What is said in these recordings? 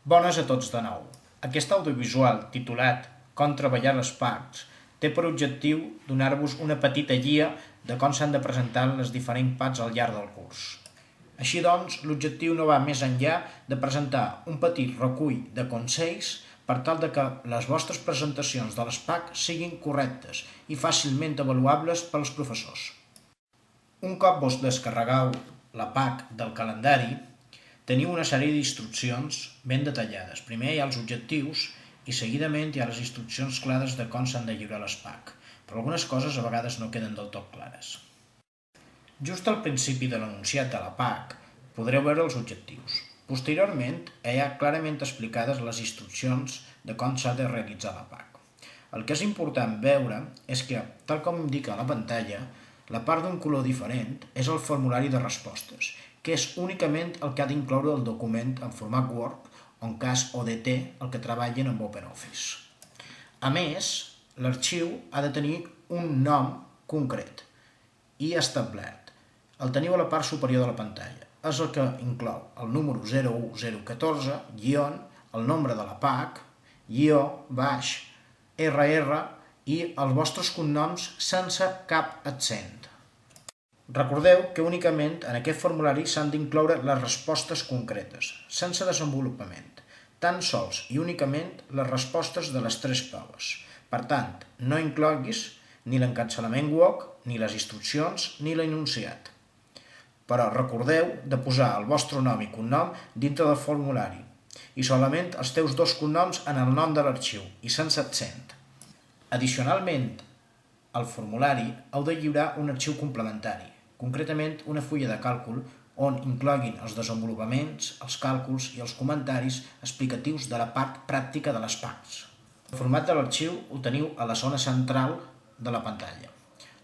Bones a tots de nou. Aquest audiovisual, titulat Com treballar les PACs, té per objectiu donar-vos una petita guia de com s'han de presentar les diferents PACs al llarg del curs. Així doncs, l'objectiu no va més enllà de presentar un petit recull de consells per tal de que les vostres presentacions de les PAC siguin correctes i fàcilment avaluables pels professors. Un cop vos descarregueu la PAC del calendari, teniu una sèrie d'instruccions ben detallades. Primer hi ha els objectius i seguidament hi ha les instruccions clares de com s'han de lliurar les PAC, però algunes coses a vegades no queden del tot clares. Just al principi de l'enunciat de la PAC podreu veure els objectius. Posteriorment hi ha clarament explicades les instruccions de com s'ha de realitzar la PAC. El que és important veure és que, tal com indica a la pantalla, la part d'un color diferent és el formulari de respostes, que és únicament el que ha d'incloure el document en format Word o en cas ODT, el que treballen amb OpenOffice. A més, l'arxiu ha de tenir un nom concret i establert. El teniu a la part superior de la pantalla. És el que inclou el número 01014, guion, el nombre de la PAC, guió, baix, RR i els vostres cognoms sense cap accent. Recordeu que únicament en aquest formulari s'han d'incloure les respostes concretes, sense desenvolupament, tan sols i únicament les respostes de les 3 proves. Per tant, no incloguis ni l'encapçalament WOC, ni les instruccions, ni l'enunciat. Però recordeu de posar el vostre nom i cognom dintre del formulari i solament els teus 2 cognoms en el nom de l'arxiu i sense accent. Addicionalment, al formulari heu de lliurar un arxiu complementari, concretament una fulla de càlcul on incloguin els desenvolupaments, els càlculs i els comentaris explicatius de la part pràctica de les PACs. El format de l'arxiu ho teniu a la zona central de la pantalla.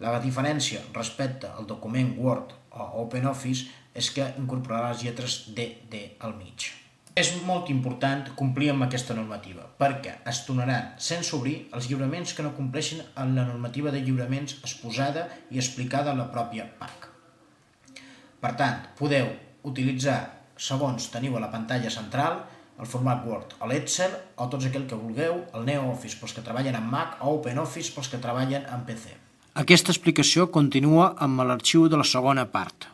La diferència respecte al document Word o OpenOffice és que incorporarà les lletres DD al mig. És molt important complir amb aquesta normativa, perquè es tornaran sense obrir els lliuraments que no compleixin amb la normativa de lliuraments exposada i explicada a la pròpia PAC. Per tant, podeu utilitzar, segons teniu a la pantalla central, el format Word o l'Excel o tots aquell que vulgueu, el NeoOffice pels que treballen amb Mac o OpenOffice pels que treballen amb PC. Aquesta explicació continua amb l'arxiu de la segona part.